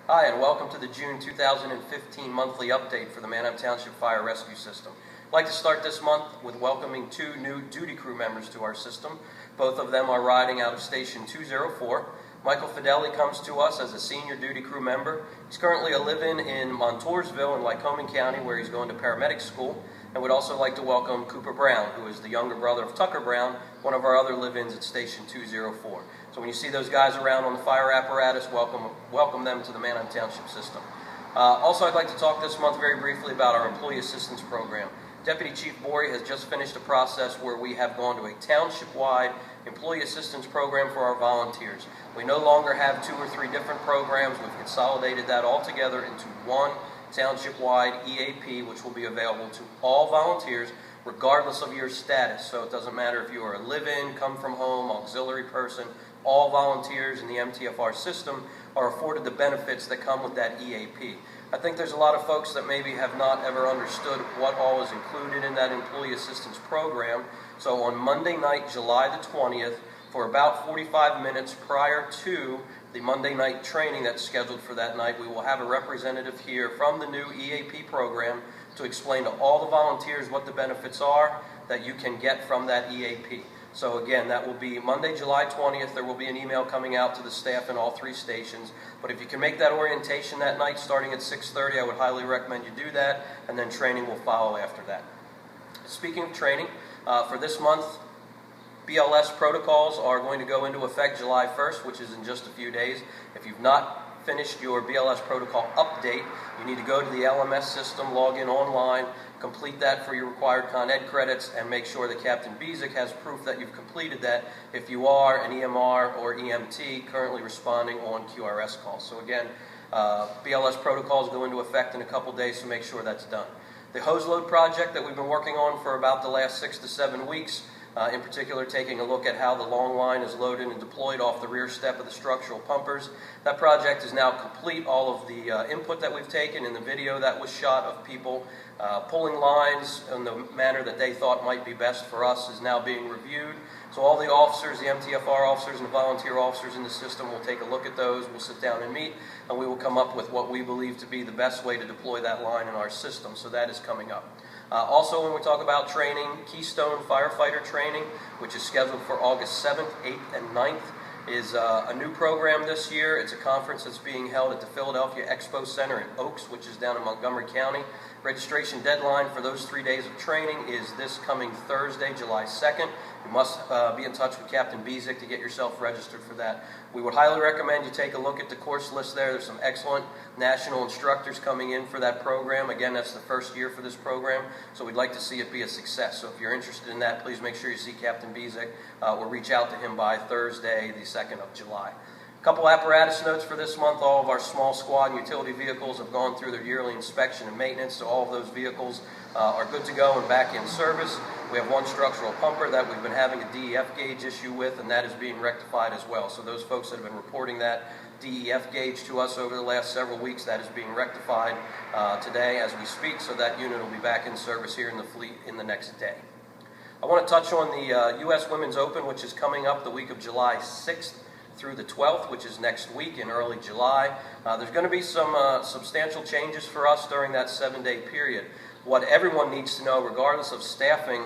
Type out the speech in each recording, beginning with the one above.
Hi, and welcome to the June 2015 monthly update for the Manheim Township Fire Rescue System. I'd like to start this month with welcoming two new duty crew members to our system. Both of them are riding out of Station 204. Michael Fideli comes to us as a senior duty crew member. He's currently a live-in in Montoursville in Lycoming County, where he's going to paramedic school. And would also like to welcome Cooper Brown, who is the younger brother of Tucker Brown, one of our other live-ins at Station 204. So when you see those guys around on the fire apparatus, welcome them to the Manheim Township system. Also, I'd like to talk this month very briefly about our Employee Assistance Program. Deputy Chief Bory has just finished a process where we have gone to a township-wide employee assistance program for our volunteers. We no longer have 2 or 3 different programs. We've consolidated that all together into one township-wide EAP, which will be available to all volunteers regardless of your status. So it doesn't matter if you are a live-in, come from home, auxiliary person, all volunteers in the MTFR system are afforded the benefits that come with that EAP. I think there's a lot of folks that maybe have not ever understood what all is included in that employee assistance program. So on Monday night, July the 20th, for about 45 minutes prior to the Monday night training that's scheduled for that night, we will have a representative here from the new EAP program to explain to all the volunteers what the benefits are that you can get from that EAP. So again, that will be Monday, July 20th. There will be an email coming out to the staff in all 3 stations. But if you can make that orientation that night starting at 6:30, I would highly recommend you do that, and then training will follow after that. Speaking of training, for this month, BLS protocols are going to go into effect July 1st, which is in just a few days. If you've not finished your BLS protocol update, you need to go to the LMS system, log in online, complete that for your required Con Ed credits, and make sure that Captain Bezick has proof that you've completed that if you are an EMR or EMT currently responding on QRS calls. So again, BLS protocols go into effect in a couple days, so make sure that's done. The hose load project that we've been working on for about the last 6 to 7 weeks, in particular taking a look at how the long line is loaded and deployed off the rear step of the structural pumpers. That project is now complete. All of the input that we've taken in the video that was shot of people pulling lines in the manner that they thought might be best for us is now being reviewed. So all the officers, the MTFR officers and the volunteer officers in the system will take a look at those. We'll sit down and meet, and we will come up with what we believe to be the best way to deploy that line in our system. So that is coming up. Also, when we talk about training, Keystone Firefighter Training, which is scheduled for August 7th, 8th, and 9th, is a new program this year. It's a conference that's being held at the Philadelphia Expo Center in Oaks, which is down in Montgomery County. Registration deadline for those 3 days of training is this coming Thursday, July 2nd. You must be in touch with Captain Bezick to get yourself registered for that. We would highly recommend you take a look at the course list there. There's some excellent national instructors coming in for that program. Again, that's the first year for this program, so we'd like to see it be a success. So if you're interested in that, please make sure you see Captain Bezick or reach out to him by Thursday, the 2nd of July. A couple apparatus notes for this month. All of our small squad and utility vehicles have gone through their yearly inspection and maintenance, so all of those vehicles are good to go and back in service. We have one structural pumper that we've been having a DEF gauge issue with, and that is being rectified as well. So those folks that have been reporting that DEF gauge to us over the last several weeks, that is being rectified today as we speak, so that unit will be back in service here in the fleet in the next day. I want to touch on the U.S. Women's Open, which is coming up the week of July 6th through the 12th, which is next week in early July. There's going to be some substantial changes for us during that 7-day period. What everyone needs to know, regardless of staffing,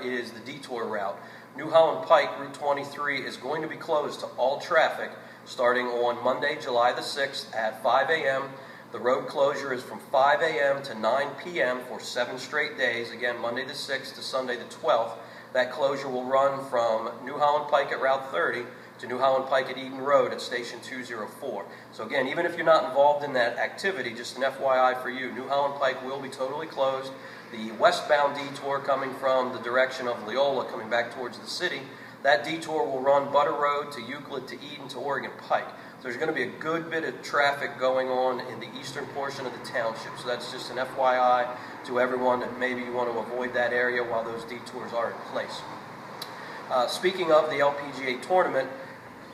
is the detour route. New Holland Pike, Route 23, is going to be closed to all traffic starting on Monday, July the 6th at 5 a.m. The road closure is from 5 a.m. to 9 p.m. for 7 straight days. Again, Monday the 6th to Sunday the 12th. That closure will run from New Holland Pike at Route 30 to New Holland Pike at Eden Road at Station 204. So again, even if you're not involved in that activity, just an FYI for you, New Holland Pike will be totally closed. The westbound detour coming from the direction of Leola coming back towards the city, that detour will run Butter Road to Euclid to Eden to Oregon Pike. So there's going to be a good bit of traffic going on in the eastern portion of the township. So that's just an FYI to everyone that maybe you want to avoid that area while those detours are in place. Speaking of the LPGA tournament,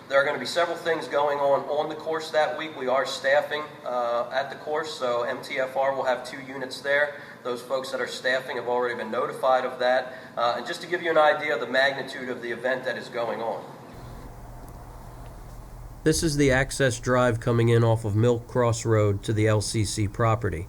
there are going to be several things going on the course that week. We are staffing at the course, so MTFR will have 2 units there. Those folks that are staffing have already been notified of that. And just to give you an idea of the magnitude of the event that is going on. This is the access drive coming in off of Mill Cross Road to the LCC property.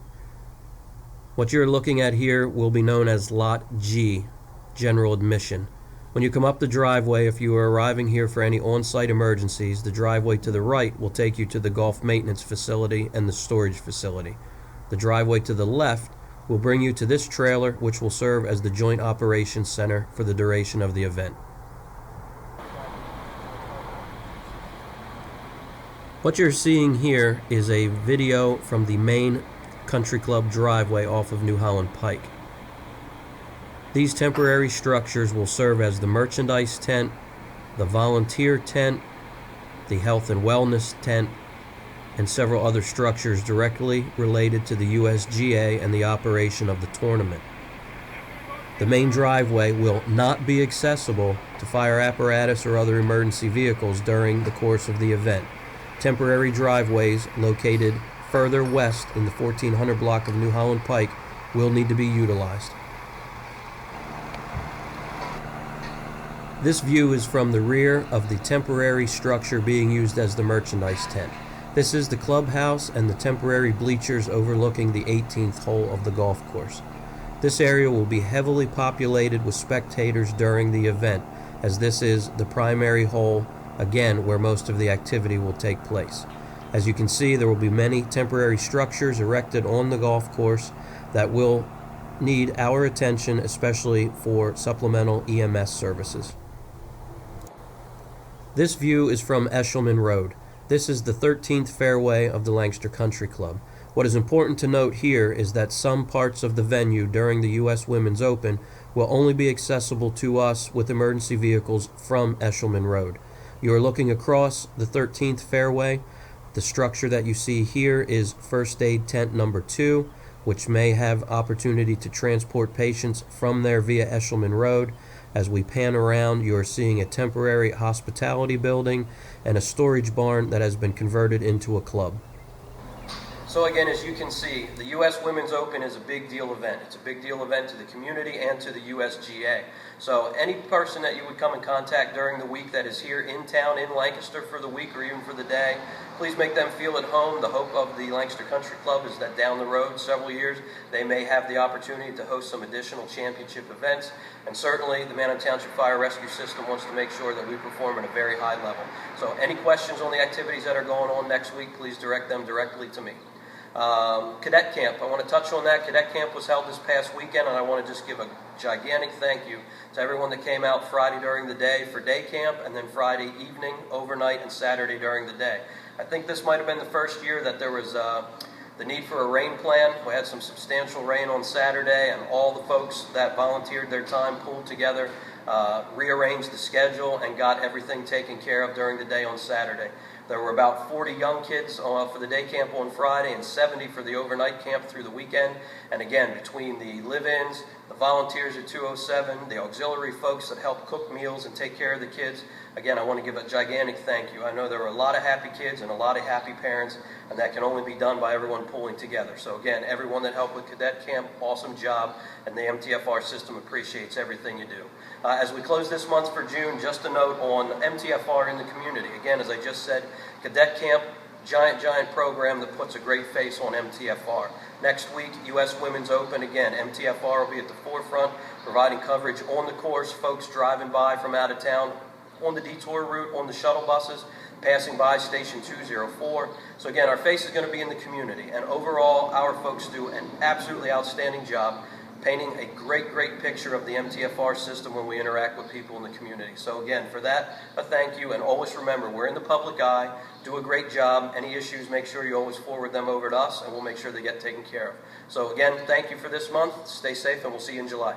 What you're looking at here will be known as Lot G, General Admission. When you come up the driveway, if you are arriving here for any on-site emergencies, the driveway to the right will take you to the golf maintenance facility and the storage facility. The driveway to the left will bring you to this trailer, which will serve as the Joint Operations Center for the duration of the event. What you're seeing here is a video from the main country club driveway off of New Holland Pike. These temporary structures will serve as the merchandise tent, the volunteer tent, the health and wellness tent, and several other structures directly related to the USGA and the operation of the tournament. The main driveway will not be accessible to fire apparatus or other emergency vehicles during the course of the event. Temporary driveways located further west in the 1400 block of New Holland Pike will need to be utilized. This view is from the rear of the temporary structure being used as the merchandise tent. This is the clubhouse and the temporary bleachers overlooking the 18th hole of the golf course. This area will be heavily populated with spectators during the event, as this is the primary hole, again, where most of the activity will take place. As you can see, there will be many temporary structures erected on the golf course that will need our attention, especially for supplemental EMS services. This view is from Eshelman Road. This is the 13th fairway of the Lancaster Country Club. What is important to note here is that some parts of the venue during the U.S. Women's Open will only be accessible to us with emergency vehicles from Eshelman Road. You are looking across the 13th fairway. The structure that you see here is First Aid Tent number 2, which may have opportunity to transport patients from there via Eshelman Road. As we pan around, you are seeing a temporary hospitality building and a storage barn that has been converted into a club. So again, as you can see, the U.S. Women's Open is a big deal event. It's a big deal event to the community and to the USGA. So any person that you would come in contact during the week that is here in town in Lancaster for the week or even for the day, please make them feel at home. The hope of the Lancaster Country Club is that down the road, several years, they may have the opportunity to host some additional championship events. And certainly, the Manheim Township Fire Rescue System wants to make sure that we perform at a very high level. So any questions on the activities that are going on next week, please direct them directly to me. Cadet Camp, I want to touch on that. Cadet Camp was held this past weekend, and I want to just give a gigantic thank you to everyone that came out Friday during the day for day camp, and then Friday evening, overnight, and Saturday during the day. I think this might have been the first year that there was the need for a rain plan. We had some substantial rain on Saturday, and all the folks that volunteered their time pulled together, rearranged the schedule, and got everything taken care of during the day on Saturday. There were about 40 young kids for the day camp on Friday and 70 for the overnight camp through the weekend. And again, between the live-ins, the volunteers at 207, the auxiliary folks that help cook meals and take care of the kids, again, I want to give a gigantic thank you. I know there were a lot of happy kids and a lot of happy parents, and that can only be done by everyone pulling together. So again, everyone that helped with Cadet Camp, awesome job, and the MTFR system appreciates everything you do. As we close this month for June, just a note on MTFR in the community. Again, as I just said, Cadet Camp, giant program that puts a great face on MTFR. Next week, U.S. Women's Open. Again, MTFR will be at the forefront, providing coverage on the course, folks driving by from out of town, on the detour route, on the shuttle buses, passing by Station 204. So again, our face is going to be in the community, and overall, our folks do an absolutely outstanding job painting a great picture of the MTFR system when we interact with people in the community. So again, for that, a thank you, and always remember, we're in the public eye, do a great job. Any issues, make sure you always forward them over to us, and we'll make sure they get taken care of. So again, thank you for this month. Stay safe, and we'll see you in July.